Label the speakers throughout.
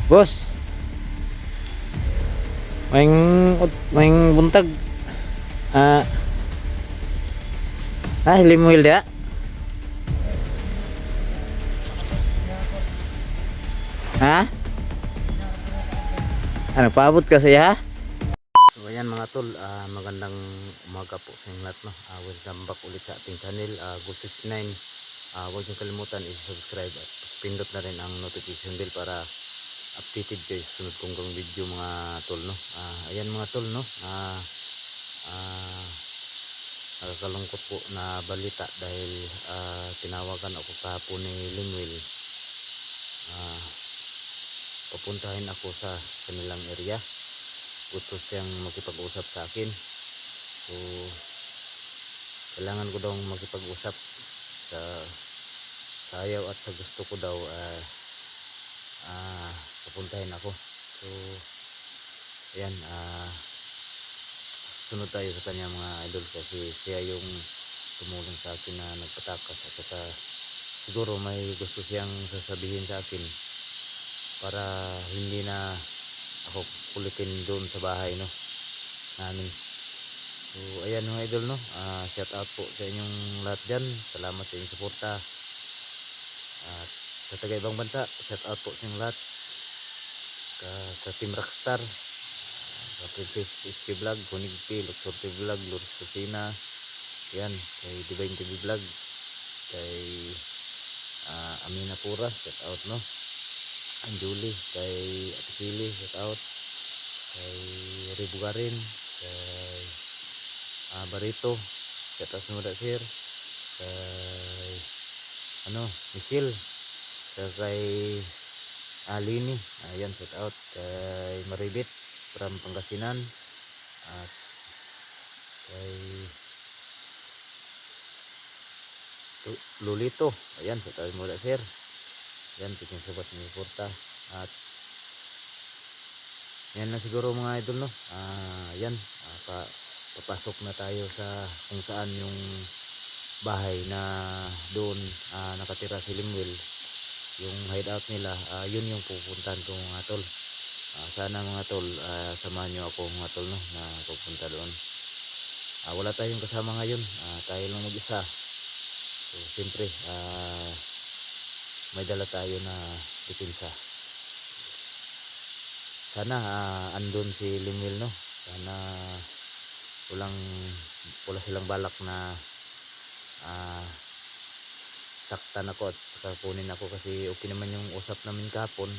Speaker 1: Boss, maing buntag. Ah, limuil dia. Ha? Ano paabot ka saya? So ayan mga tol, magandang umaga po sa inyo lahat, no. Welcome back ulit sa ating channel, Go69. Huwag niyo kalimutan i-subscribe at pindot na rin ang notification bell para updated kayo sa sunod kong video mga tol, no. Ayan mga tol, no. Ah, Nakakalungkot po na balita dahil tinawagan ako kahapon ni Lingwil. Papuntahin ako sa kanilang area. Gusto siyang makipag-usap sa akin. So kailangan ko daw makipag-usap sa sayaw at sa gusto ko daw. Papuntahin ako. So ayan, sunod tayo sa kanya mga idol, kasi siya yung tumulong sa akin na nagpatakas, at saka siguro may gusto siyang sasabihin sa akin para hindi na ako kulitin doon sa bahay, no, namin. So ayan mga idol, no, shout out po sa inyong lahat dyan. Salamat sa inyong suporta. At sa taga ibang bansa, shout out po sa inyong lahat. Sa Team Rockstar, sa Princess SK Vlog, Kunig P, Luxor TV Vlog, Lourdes Kusina, yan, kay Divine TV Vlog, kay Amina Pura, shout out, no, ang Julie, kay Ate Pili, shout out, kay Ribugarin, kay Barito, shout out sa mga sir, kay Michelle, kay Alini, ayan, shout out, kay Maribit from Pangasinan, at kay Lolito, ayan, shout out mo sir, yan, tiking sabat ng porta. At yan na siguro mga idol, no. Yan, papasok na tayo sa kung saan yung bahay na doon nakatira si Limwil, yung hideout nila. Yun yung pupuntahan ko mga tol. Sana mga tol, samahan nyo ako mga tol, no, na pupunta doon. Wala tayong kasama ngayon, tayo lang mag-isa. So siyempre, may dala tayo na depensa. Sana andun si Limwil, no. Sana wala silang balak na saktan ako at saka kunin ako, kasi okay naman yung usap namin kahapon.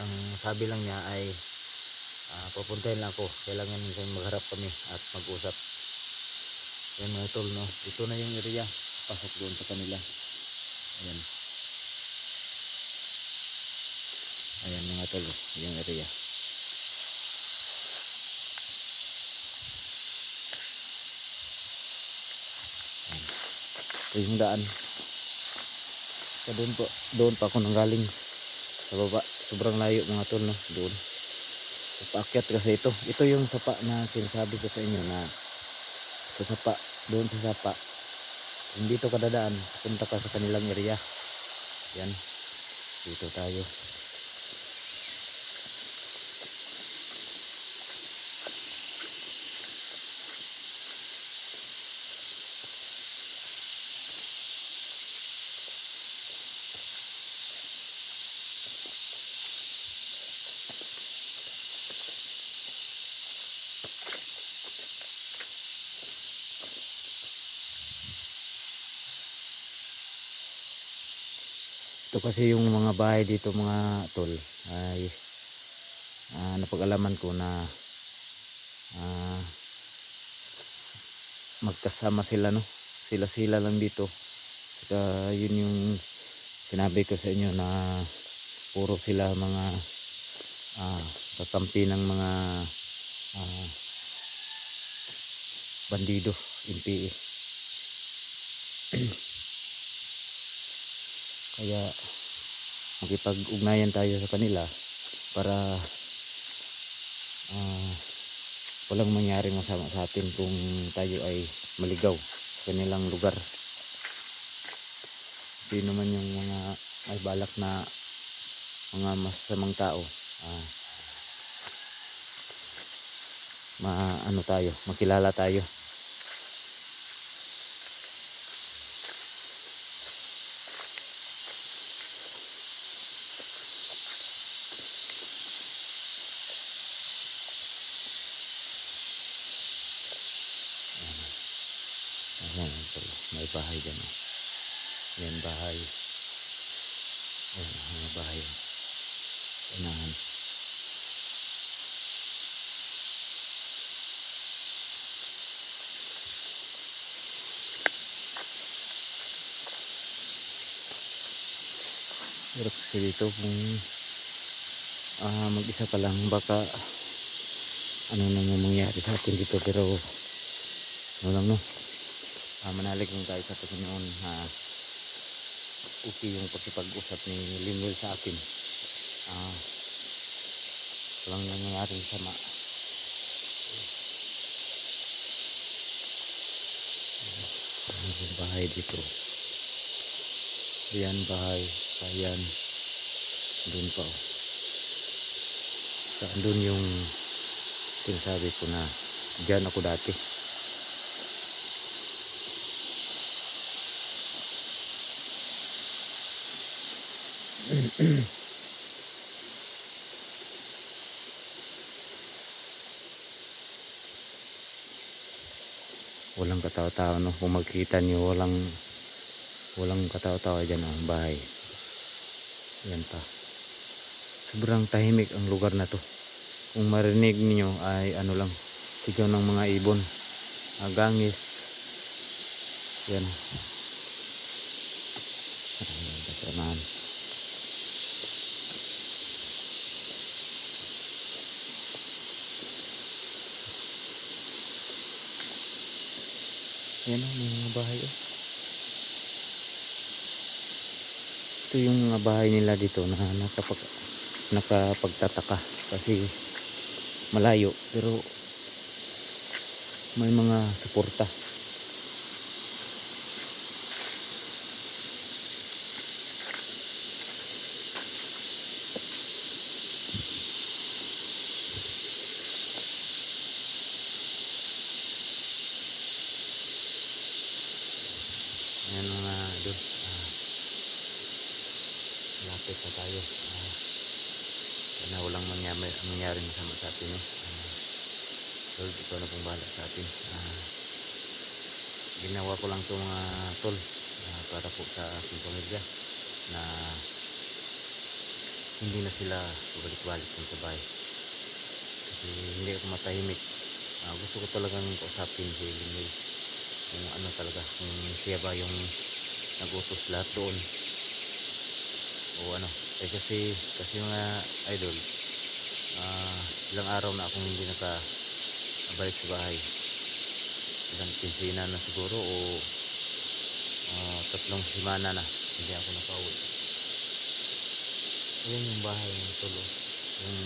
Speaker 1: Ang sabi lang niya ay papuntahin lang ako, kailangan magharap kami at mag-usap. Yan mga tol, no, ito na yung area, pasok doon sa kanila. Ayan, ayan mga tol, yung area. Ayan. Ito yung daan. So, doon pa ako nanggaling sa baba, sobrang layo mga tol, no, doon. So, paakyat kasi ito yung sapa na sinasabi ko sa inyo, na sa sapa, doon sa sapa, hindi to kadadaan, punta ka sa kanilang area. Yan, dito tayo. Ito kasi yung mga bahay dito mga tol, ay napag-alaman ko na magkasama sila, no, sila lang dito. Saka yun yung sinabi ko sa inyo, na puro sila mga kakampi ng mga bandido, NPA. Kaya makipag-ugnayan tayo sa kanila para walang mangyaring masama sa atin kung tayo ay maligaw sa kanilang lugar. Sino man yung mga may balak na mga masamang tao. Ah, maano tayo, makilala tayo. Ayan, may bahay dyan. Ayan, bahay. Ayan, may bahay. Unahan. Pero kasi dito kung mag-isa ka lang, baka ano nang mangyari sa atin dito. Pero ano lang, no, manalig lang tayo sa Panginoon na okay yung pagkipag-usap ni Limuel sa akin. Walang nangyayaring sama. Yung bahay dito, ayan bahay, ayan doon pa, oh. Saan doon yung sinasabi ko na dyan ako dati. Walang katao-tao, no, kung makikita niyo, walang katao-tao dyan ang bahay. Yan pa, sobrang tahimik ang lugar na to. Kung marinig niyo ay ano lang, sigaw ng mga ibon, agangis. Yan, kasamahan. Yan ang mga bahay, oh. Ito yung mga bahay nila dito na nakapagtataka kasi malayo pero may mga suporta. Ayan mga doon, lapit na tayo. Sana walang mangyaring masama sa atin, no? Lord, ikaw na pong bahala sa atin. Ginawa ko lang ito mga tol, para po sa aking pamilya na hindi na sila balik-balik sa bahay. Kasi hindi ako matahimik. Gusto ko talagang kausapin si Limuel kung ano talaga, kung siya ba yung nagutos lahat doon o ano. Kasi mga idol, ilang araw na akong hindi nakabalik sa bahay. Ilang kinsina na siguro o 3 semana na hindi ako nakauwi. Ayan yung bahay ng tulo, yung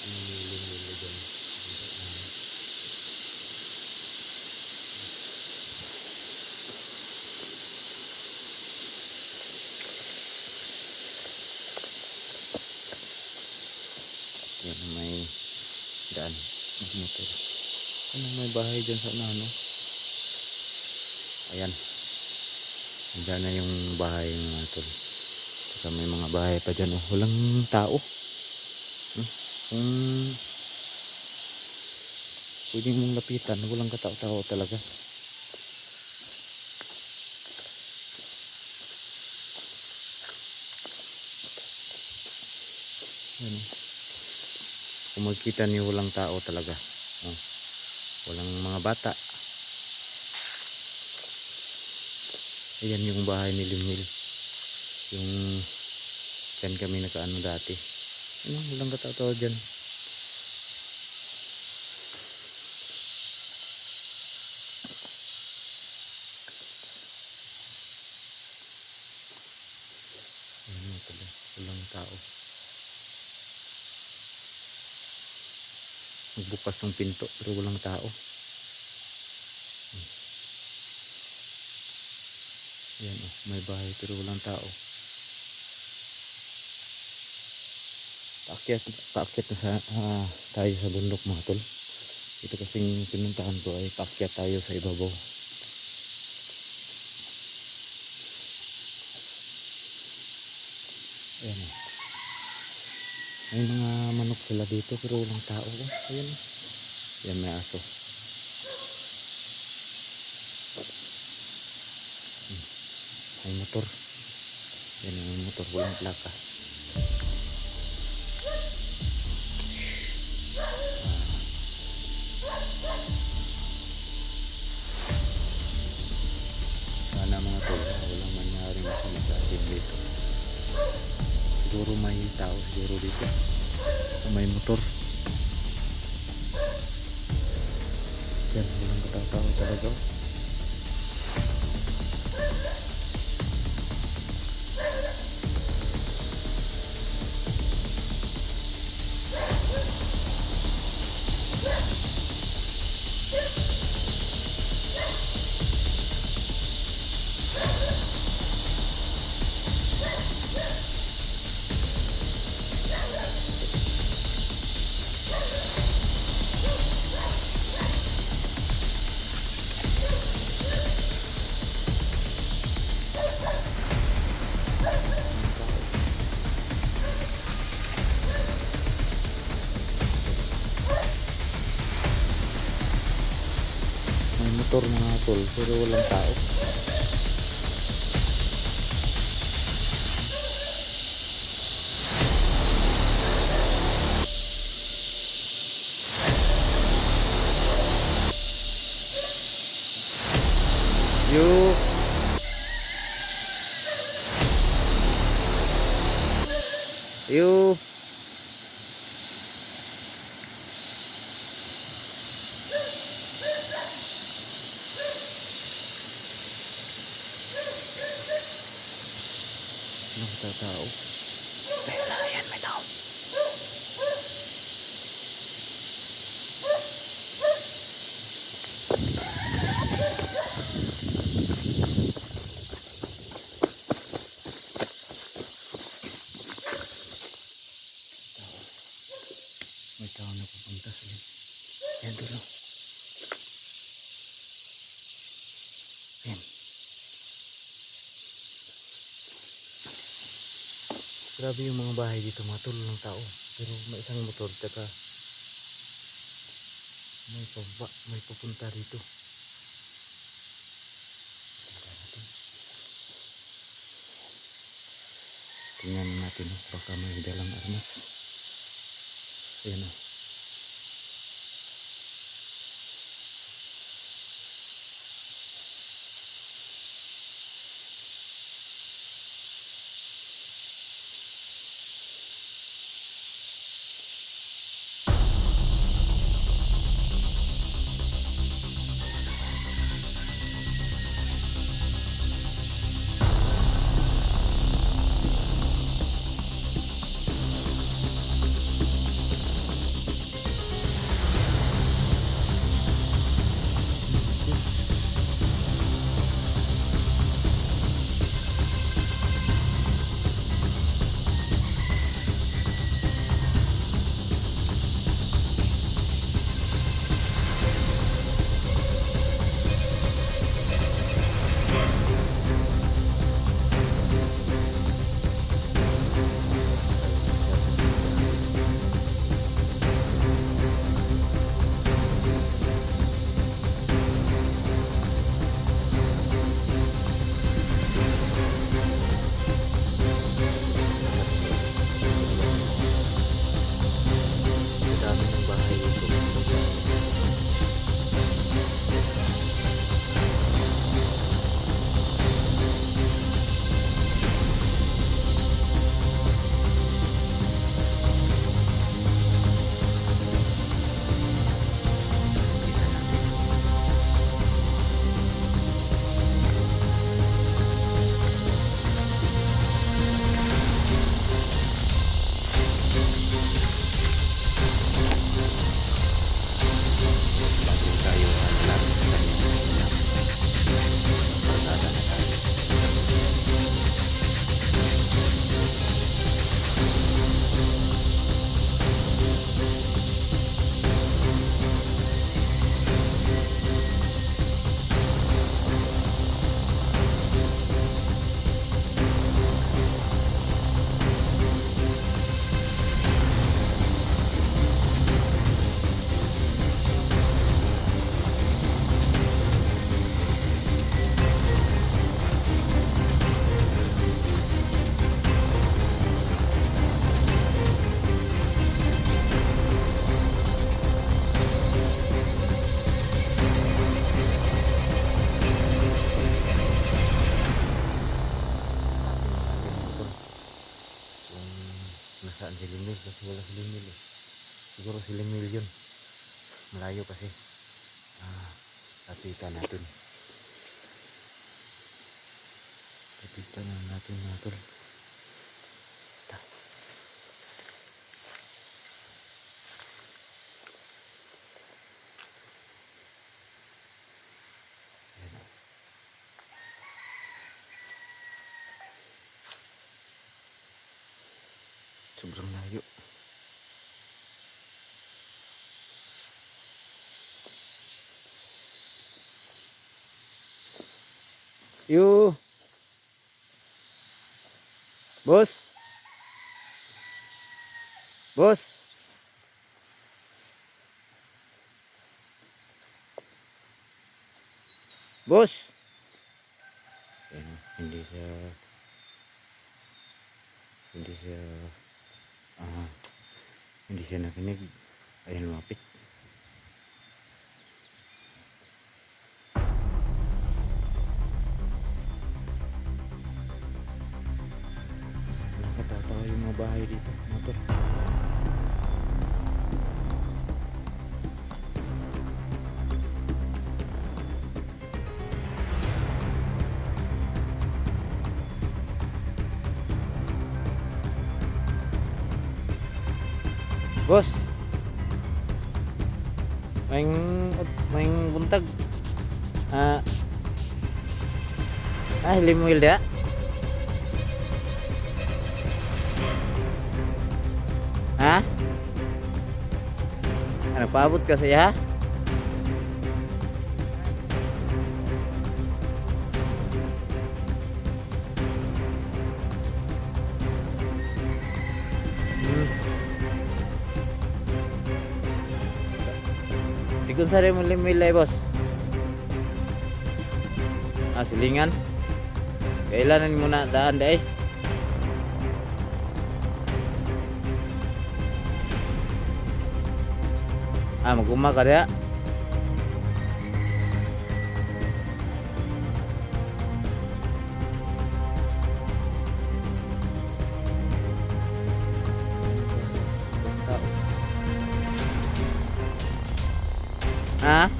Speaker 1: ano nilililo dyan. Yan may daan ng motor. Ano, may bahay dyan sa ano. Ayan, dyan na yung bahay ng mga tol. Saka may mga bahay pa dyan, oh. Walang tao, kung pwedeng mong lapitan, walang katao-tao talaga. Ayan, kung magkita niyo, walang tao talaga, walang mga bata. Ayan yung bahay ni Limuel, yung dyan kami nakaano dati. Walang katao-tao dyan. Ayan pala, walang tao. Magbukas ng pinto pero walang tao. Ayan, oh, may bahay pero walang tao. Paakyat, paakyat na tayo sa bundok mga tol. Ito kasing pinuntahan ko ay paakyat tayo sa ibabaw. Ayan o. May mga manok sila dito pero walang tao. Ayan o. Ayan may aso. May motor. Ayan may motor. Walang plaka. Sana mga tol, walang manyari masama sa atin dito. Siguro may tao siguro dito. May motor. Yan, walang katao talaga. May motor mga tol pero walang tao. Yo. Yo. Walang tao. Ayan, may tao. May tao na pupunta sa loob. Ayan dulo. Ayan. Grabe yung mga bahay dito mga tol ng tao. Pero may isang motor tsaka may pupunta dito. Tingnan natin baka may dalang armas. Ayan o. si Limil kasi wala si Limil eh. Siguro si Limil yun. Malayo kasi. Lapitan natin. Lapitan natin mga tol. Sobrang layo. Yo. Bos. Bos. Bos. Ayan, hindi siya hindi siya nakinig. Ayan, lumapit. Nakatatawa yung mga bahay dito, motor. Bos. Maing buntag. Limuil dia. Ha? Ano paabot ka saya? Ikon sa rin mo limilay, boss. Silingan. Kailangan mo na daan dai. Maguma ka dia. Ha?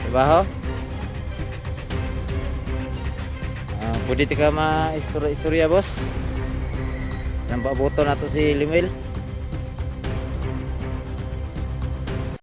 Speaker 1: Trabaho? Pwede ka ma-istorya, boss. Sampa boto na to si Limil.